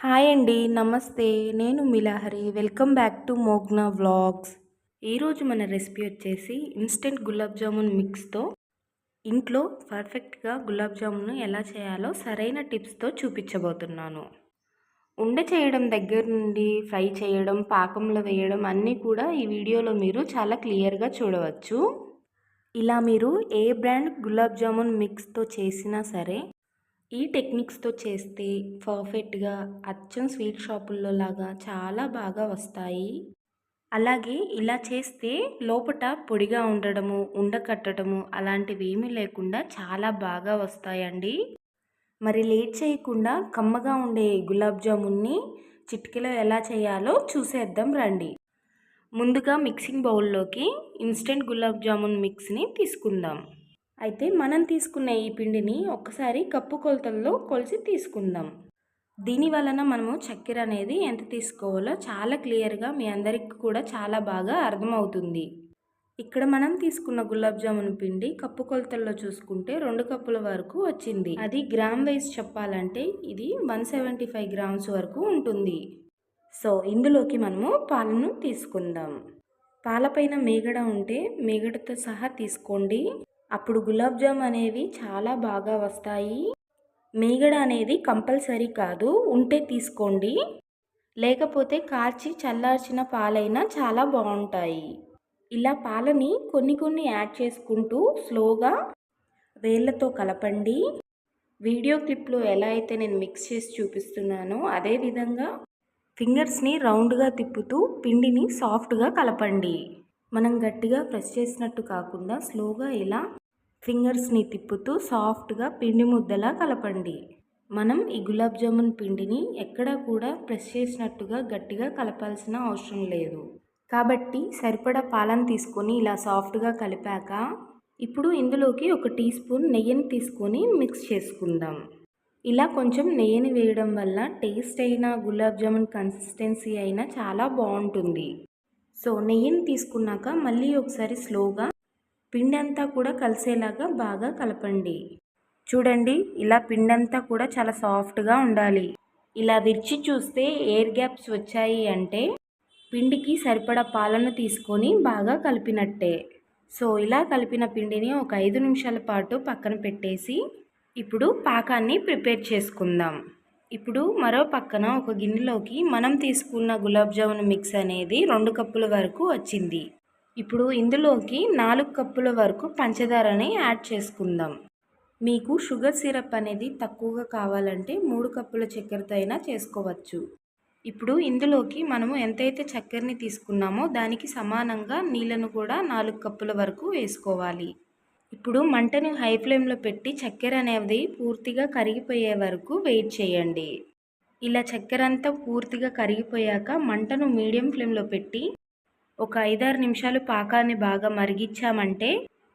Hi అండి. నమస్తే. నేను Milahari. Welcome back to Mogna vlogs. ఈరోజు మన రెసిపీ వచ్చేసి ఇన్స్టెంట్ గులాబ్ జామున్ మిక్స్తో ఇంట్లో పర్ఫెక్ట్గా గులాబ్ జామున్ ఎలా చేయాలో సరైన టిప్స్తో చూపించబోతున్నాను. ఉండ చేయడం దగ్గర నుండి ఫ్రై చేయడం, పాకంలో వేయడం అన్నీ కూడా ఈ వీడియోలో మీరు చాలా క్లియర్గా చూడవచ్చు. ఇలా మీరు ఏ బ్రాండ్ గులాబ్ జామున్ మిక్స్తో చేసినా సరే ఈ టెక్నిక్స్తో చేస్తే పర్ఫెక్ట్గా అచ్చం స్వీట్ షాపుల్లో లాగా చాలా బాగా వస్తాయి. అలాగే ఇలా చేస్తే లోపట పొడిగా ఉండడము, ఉండకట్టడము అలాంటివి ఏమీ లేకుండా చాలా బాగా వస్తాయండి. మరి లేట్ చేయకుండా కమ్మగా ఉండే గులాబ్ జామున్ని చిటికెలో ఎలా చేయాలో చూసేద్దాం రండి. ముందుగా మిక్సింగ్ బౌల్లోకి ఇన్స్టెంట్ గులాబ్ జామున్ మిక్స్ని తీసుకుందాం. అయితే మనం తీసుకున్న ఈ పిండిని ఒక్కసారి కప్పు కొలతల్లో కొలిసి తీసుకుందాం. దీని వలన మనము చక్కెర అనేది ఎంత తీసుకోవాలో చాలా క్లియర్గా మీ అందరికీ కూడా చాలా బాగా అర్థమవుతుంది. ఇక్కడ మనం తీసుకున్న గులాబ్ జామున్ పిండి కప్పు కొలతల్లో చూసుకుంటే 2 కప్పుల వరకు వచ్చింది. అది గ్రామ్ వైజ్ చెప్పాలంటే ఇది 175 గ్రామ్స్ వరకు ఉంటుంది. సో ఇందులోకి మనము పాలను తీసుకుందాం. పాలపైన మీగడ ఉంటే మీగడతో సహా తీసుకోండి. అప్పుడు గులాబ్ జామ్ అనేవి చాలా బాగా వస్తాయి. మీగడ అనేది కంపల్సరీ కాదు, ఉంటే తీసుకోండి. లేకపోతే కాచి చల్లార్చిన పాలైనా చాలా బాగుంటాయి. ఇలా పాలని కొన్ని యాడ్ చేసుకుంటూ స్లోగా వేళ్ళతో కలపండి. వీడియో క్లిప్లో ఎలా అయితే నేను మిక్స్ చేసి చూపిస్తున్నానో అదే విధంగా ఫింగర్స్ని రౌండ్గా తిప్పుతూ పిండిని సాఫ్ట్గా కలపండి. మనం గట్టిగా ప్రెస్ చేసినట్టు కాకుండా స్లోగా ఇలా ఫింగర్స్ని తిప్పుతూ సాఫ్ట్గా పిండి ముద్దలా కలపండి. మనం ఈ గులాబ్ జామున్ పిండిని ఎక్కడా కూడా ప్రెస్ చేసినట్టుగా గట్టిగా కలపాల్సిన అవసరం లేదు. కాబట్టి సరిపడా పాలను తీసుకొని ఇలా సాఫ్ట్గా కలిపాక ఇప్పుడు ఇందులోకి 1 టీ స్పూన్ నెయ్యిని తీసుకొని మిక్స్ చేసుకుందాం. ఇలా కొంచెం నెయ్యిని వేయడం వల్ల టేస్ట్ అయినా గులాబ్ జామున్ కన్సిస్టెన్సీ అయినా చాలా బాగుంటుంది. సో నెయ్యిని తీసుకున్నాక మళ్ళీ ఒకసారి స్లోగా పిండి అంతా కూడా కలిసేలాగా బాగా కలపండి. చూడండి, ఇలా పిండి అంతా కూడా చాలా సాఫ్ట్గా ఉండాలి. ఇలా విరిచి చూస్తే ఎయిర్ గ్యాప్స్ వచ్చాయి అంటే పిండికి సరిపడా పాలను తీసుకొని బాగా కలిపినట్టే. సో ఇలా కలిపిన పిండిని ఒక 5 నిమిషాల పాటు పక్కన పెట్టేసి ఇప్పుడు పాకాన్ని ప్రిపేర్ చేసుకుందాం. ఇప్పుడు మరో పక్కన ఒక గిన్నెలోకి మనం తీసుకున్న గులాబ్ జామున్ మిక్స్ అనేది 2 కప్పుల వరకు వచ్చింది. ఇప్పుడు ఇందులోకి 4 కప్పుల వరకు పంచదారని యాడ్ చేసుకుందాం. మీకు షుగర్ సిరప్ అనేది తక్కువగా కావాలంటే 3 కప్పుల చక్కెరతో అయినా చేసుకోవచ్చు. ఇప్పుడు ఇందులోకి మనము ఎంతైతే చక్కెరని తీసుకున్నామో దానికి సమానంగా నీళ్ళను కూడా 4 కప్పుల వరకు వేసుకోవాలి. ఇప్పుడు మంటను హై ఫ్లేమ్లో పెట్టి చక్కెర అనేది పూర్తిగా కరిగిపోయే వరకు వెయిట్ చేయండి. ఇలా చక్కెర అంతా పూర్తిగా కరిగిపోయాక మంటను మీడియం ఫ్లేమ్లో పెట్టి ఒక 5-6 నిమిషాలు పాకాన్ని బాగా మరిగించామంటే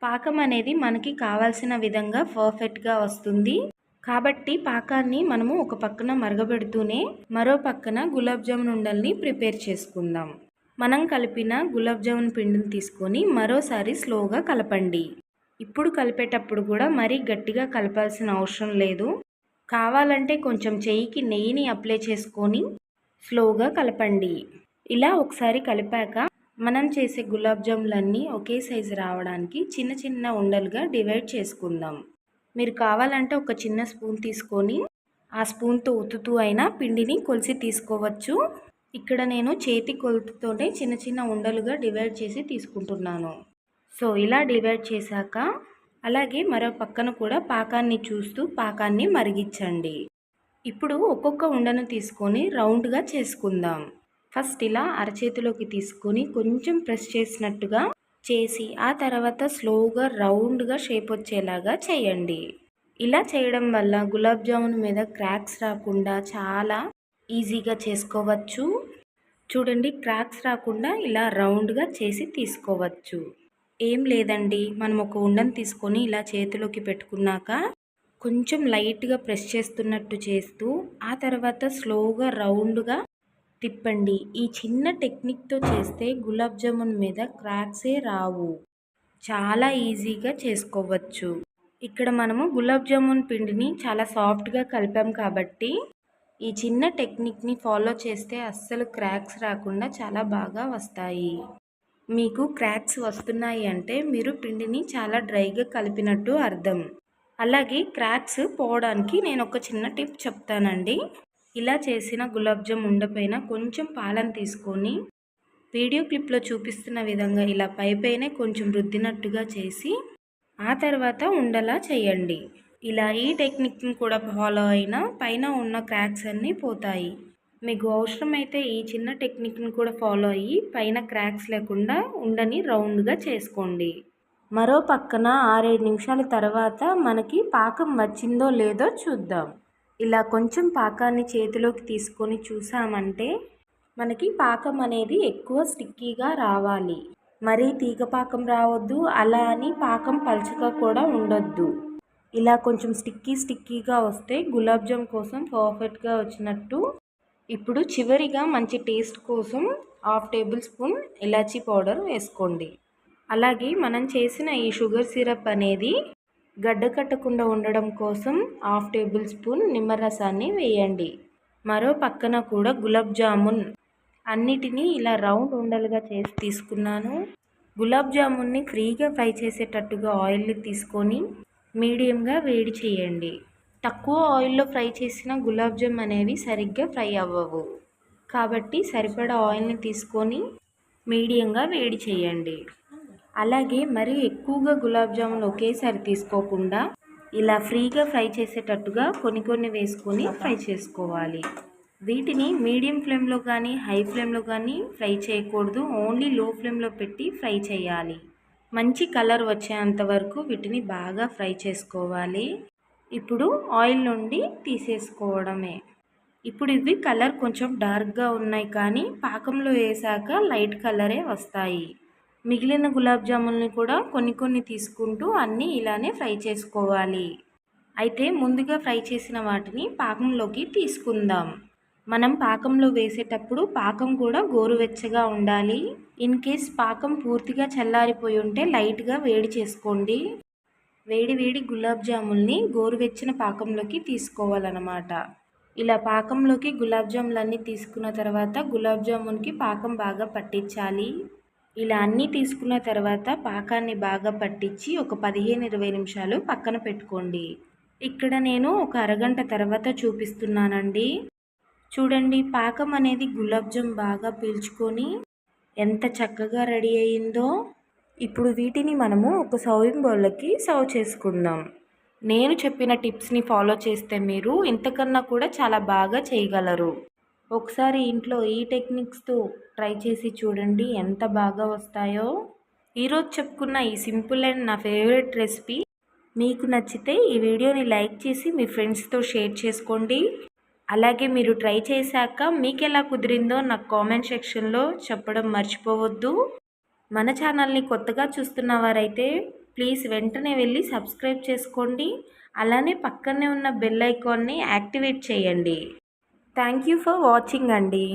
పాకం అనేది మనకి కావాల్సిన విధంగా పర్ఫెక్ట్గా వస్తుంది. కాబట్టి పాకాన్ని మనము ఒక పక్కన మరగబెడుతూనే మరో పక్కన గులాబ్ జామున్ ఉండల్ని ప్రిపేర్ చేసుకుందాం. మనం కలిపిన గులాబ్ జామున్ పిండిని తీసుకొని మరోసారి స్లోగా కలపండి. ఇప్పుడు కలిపేటప్పుడు కూడా మరీ గట్టిగా కలపాల్సిన అవసరం లేదు. కావాలంటే కొంచెం చెయ్యికి నెయ్యిని అప్లై చేసుకొని స్లోగా కలపండి. ఇలా ఒకసారి కలిపాక మనం చేసే గులాబ్ జాములన్నీ ఒకే సైజు రావడానికి చిన్న ఉండలుగా డివైడ్ చేసుకుందాం. మీరు కావాలంటే ఒక చిన్న స్పూన్ తీసుకొని ఆ స్పూన్తో ఒత్తుతూ అయినా పిండిని కొలిసి తీసుకోవచ్చు. ఇక్కడ నేను చేతి కొలతతోనే చిన్న ఉండలుగా డివైడ్ చేసి తీసుకుంటున్నాను. సో ఇలా డివైడ్ చేశాక అలాగే మరో పక్కన కూడా పాకాన్ని చూస్తూ పాకాన్ని మరిగించండి. ఇప్పుడు ఒక్కొక్క ఉండను తీసుకొని రౌండ్గా చేసుకుందాం. ఫస్ట్ ఇలా అరచేతిలోకి తీసుకొని కొంచెం ప్రెస్ చేసినట్టుగా చేసి ఆ తర్వాత స్లోగా రౌండ్గా షేప్ వచ్చేలాగా చేయండి. ఇలా చేయడం వల్ల గులాబ్ జామున్ మీద క్రాక్స్ రాకుండా చాలా ఈజీగా చేసుకోవచ్చు. చూడండి, క్రాక్స్ రాకుండా ఇలా రౌండ్గా చేసి తీసుకోవచ్చు. ఏం లేదండి, మనం ఒక ఉండను తీసుకొని ఇలా చేతిలోకి పెట్టుకున్నాక కొంచెం లైట్గా ప్రెస్ చేస్తున్నట్టు చేస్తూ ఆ తర్వాత స్లోగా రౌండ్గా తిప్పండి. ఈ చిన్న టెక్నిక్తో చేస్తే గులాబ్ జామున్ మీద క్రాక్సే రావు. చాలా ఈజీగా చేసుకోవచ్చు. ఇక్కడ మనము గులాబ్ జామున్ పిండిని చాలా సాఫ్ట్గా కలిపాం కాబట్టి ఈ చిన్న టెక్నిక్ని ఫాలో చేస్తే అస్సలు క్రాక్స్ రాకుండా చాలా బాగా వస్తాయి. మీకు క్రాక్స్ వస్తున్నాయి అంటే మీరు పిండిని చాలా డ్రైగా కలిపినట్టు అర్థం. అలాగే క్రాక్స్ పోవడానికి నేను ఒక చిన్న టిప్ చెప్తానండి. ఇలా చేసిన గులాబ్ జామ్ ఉండపైన కొంచెం పాలను తీసుకొని వీడియో క్లిప్లో చూపిస్తున్న విధంగా ఇలా పైపైనే కొంచెం రుద్దినట్టుగా చేసి ఆ తర్వాత ఉండలా చేయండి. ఇలా ఈ టెక్నిక్ని కూడా ఫాలో అయినా పైన ఉన్న క్రాక్స్ అన్నీ పోతాయి. మీకు అవసరమైతే ఈ చిన్న టెక్నిక్ని కూడా ఫాలో అయ్యి పైన క్రాక్స్ లేకుండా ఉండని రౌండ్గా చేసుకోండి. మరో పక్కన 6-7 నిమిషాల తర్వాత మనకి పాకం వచ్చిందో లేదో చూద్దాం. ఇలా కొంచెం పాకాన్ని చేతిలోకి తీసుకొని చూసామంటే మనకి పాకం అనేది ఎక్కువ స్టిక్కీగా రావాలి. మరీ తీగ పాకం రావద్దు, అలా అని పాకం పల్చగా కూడా ఉండొద్దు. ఇలా కొంచెం స్టిక్కీగా వస్తే గులాబ్ జామ్ కోసం పర్ఫెక్ట్గా వచ్చినట్టు. ఇప్పుడు చివరిగా మంచి టేస్ట్ కోసం 1/2 టేబుల్ స్పూన్ ఇలాచీ పౌడర్ వేసుకోండి. అలాగే మనం చేసిన ఈ షుగర్ సిరప్ అనేది గడ్డ కట్టకుండా ఉండడం కోసం 1/2 టేబుల్ స్పూన్ నిమ్మరసాన్ని వేయండి. మరో పక్కన కూడా గులాబ్ జామున్ అన్నిటినీ ఇలా రౌండ్ ఉండలుగా చేసి తీసుకున్నాను. గులాబ్ జామున్ని ఫ్రీగా ఫ్రై చేసేటట్టుగా ఆయిల్ని తీసుకొని మీడియంగా వేడి చేయండి. తక్కువ ఆయిల్లో ఫ్రై చేసిన గులాబ్ జామ్ అనేవి సరిగ్గా ఫ్రై అవ్వవు. కాబట్టి సరిపడా ఆయిల్ని తీసుకొని మీడియంగా వేడి చేయండి. అలాగే మరీ ఎక్కువగా గులాబ్ జామున్ ఒకేసారి తీసుకోకుండా ఇలా ఫ్రీగా ఫ్రై చేసేటట్టుగా కొన్ని వేసుకొని ఫ్రై చేసుకోవాలి. వీటిని మీడియం ఫ్లేమ్లో కానీ హై ఫ్లేమ్లో కానీ ఫ్రై చేయకూడదు. ఓన్లీ లో ఫ్లేమ్లో పెట్టి ఫ్రై చేయాలి. మంచి కలర్ వచ్చేంత వరకు వీటిని బాగా ఫ్రై చేసుకోవాలి. ఇప్పుడు ఆయిల్ నుండి తీసేసుకోవడమే. ఇప్పుడు ఇవి కలర్ కొంచెం డార్క్గా ఉన్నాయి కానీ పాకంలో వేసాక లైట్ కలరే వస్తాయి. మిగిలిన గులాబ్ జామున్ని కూడా కొన్ని తీసుకుంటూ అన్నీ ఇలానే ఫ్రై చేసుకోవాలి. అయితే ముందుగా ఫ్రై చేసిన వాటిని పాకంలోకి తీసుకుందాం. మనం పాకంలో వేసేటప్పుడు పాకం కూడా గోరువెచ్చగా ఉండాలి. ఇన్ కేస్ పాకం పూర్తిగా చల్లారిపోయి ఉంటే లైట్గా వేడి చేసుకోండి. వేడి గులాబ్ జాముల్ని గోరువెచ్చిన పాకంలోకి తీసుకోవాలన్నమాట. ఇలా పాకంలోకి గులాబ్ జాములన్నీ తీసుకున్న తర్వాత గులాబ్ జామున్కి పాకం బాగా పట్టించాలి. ఇలా అన్నీ తీసుకున్న తర్వాత పాకాన్ని బాగా పట్టించి ఒక 15-20 నిమిషాలు పక్కన పెట్టుకోండి. ఇక్కడ నేను ఒక అరగంట తర్వాత చూపిస్తున్నానండి. చూడండి, పాకం అనేది గులాబ్ జామ్ బాగా పీల్చుకొని ఎంత చక్కగా రెడీ అయ్యిందో. ఇప్పుడు వీటిని మనము ఒక సర్వింగ్ బౌల్లోకి సర్వ్ చేసుకుందాం. నేను చెప్పిన టిప్స్ని ఫాలో చేస్తే మీరు ఇంతకన్నా కూడా చాలా బాగా చేయగలరు. ఒకసారి ఇంట్లో ఈ టెక్నిక్స్తో ట్రై చేసి చూడండి ఎంత బాగా వస్తాయో. ఈరోజు చెప్పుకున్న ఈ సింపుల్ అండ్ నా ఫేవరెట్ రెసిపీ మీకు నచ్చితే ఈ వీడియోని లైక్ చేసి మీ ఫ్రెండ్స్తో షేర్ చేసుకోండి. అలాగే మీరు ట్రై చేశాక మీకు ఎలా కుదిరిందో నాకు కామెంట్ సెక్షన్లో చెప్పడం మర్చిపోవద్దు. మన ఛానల్ని కొత్తగా చూస్తున్న వారైతే ప్లీజ్ వెంటనే వెళ్ళి సబ్స్క్రైబ్ చేసుకోండి. అలానే పక్కనే ఉన్న బెల్ ఐకాన్ని యాక్టివేట్ చేయండి. థ్యాంక్ యూ ఫర్ వాచింగ్ అండి.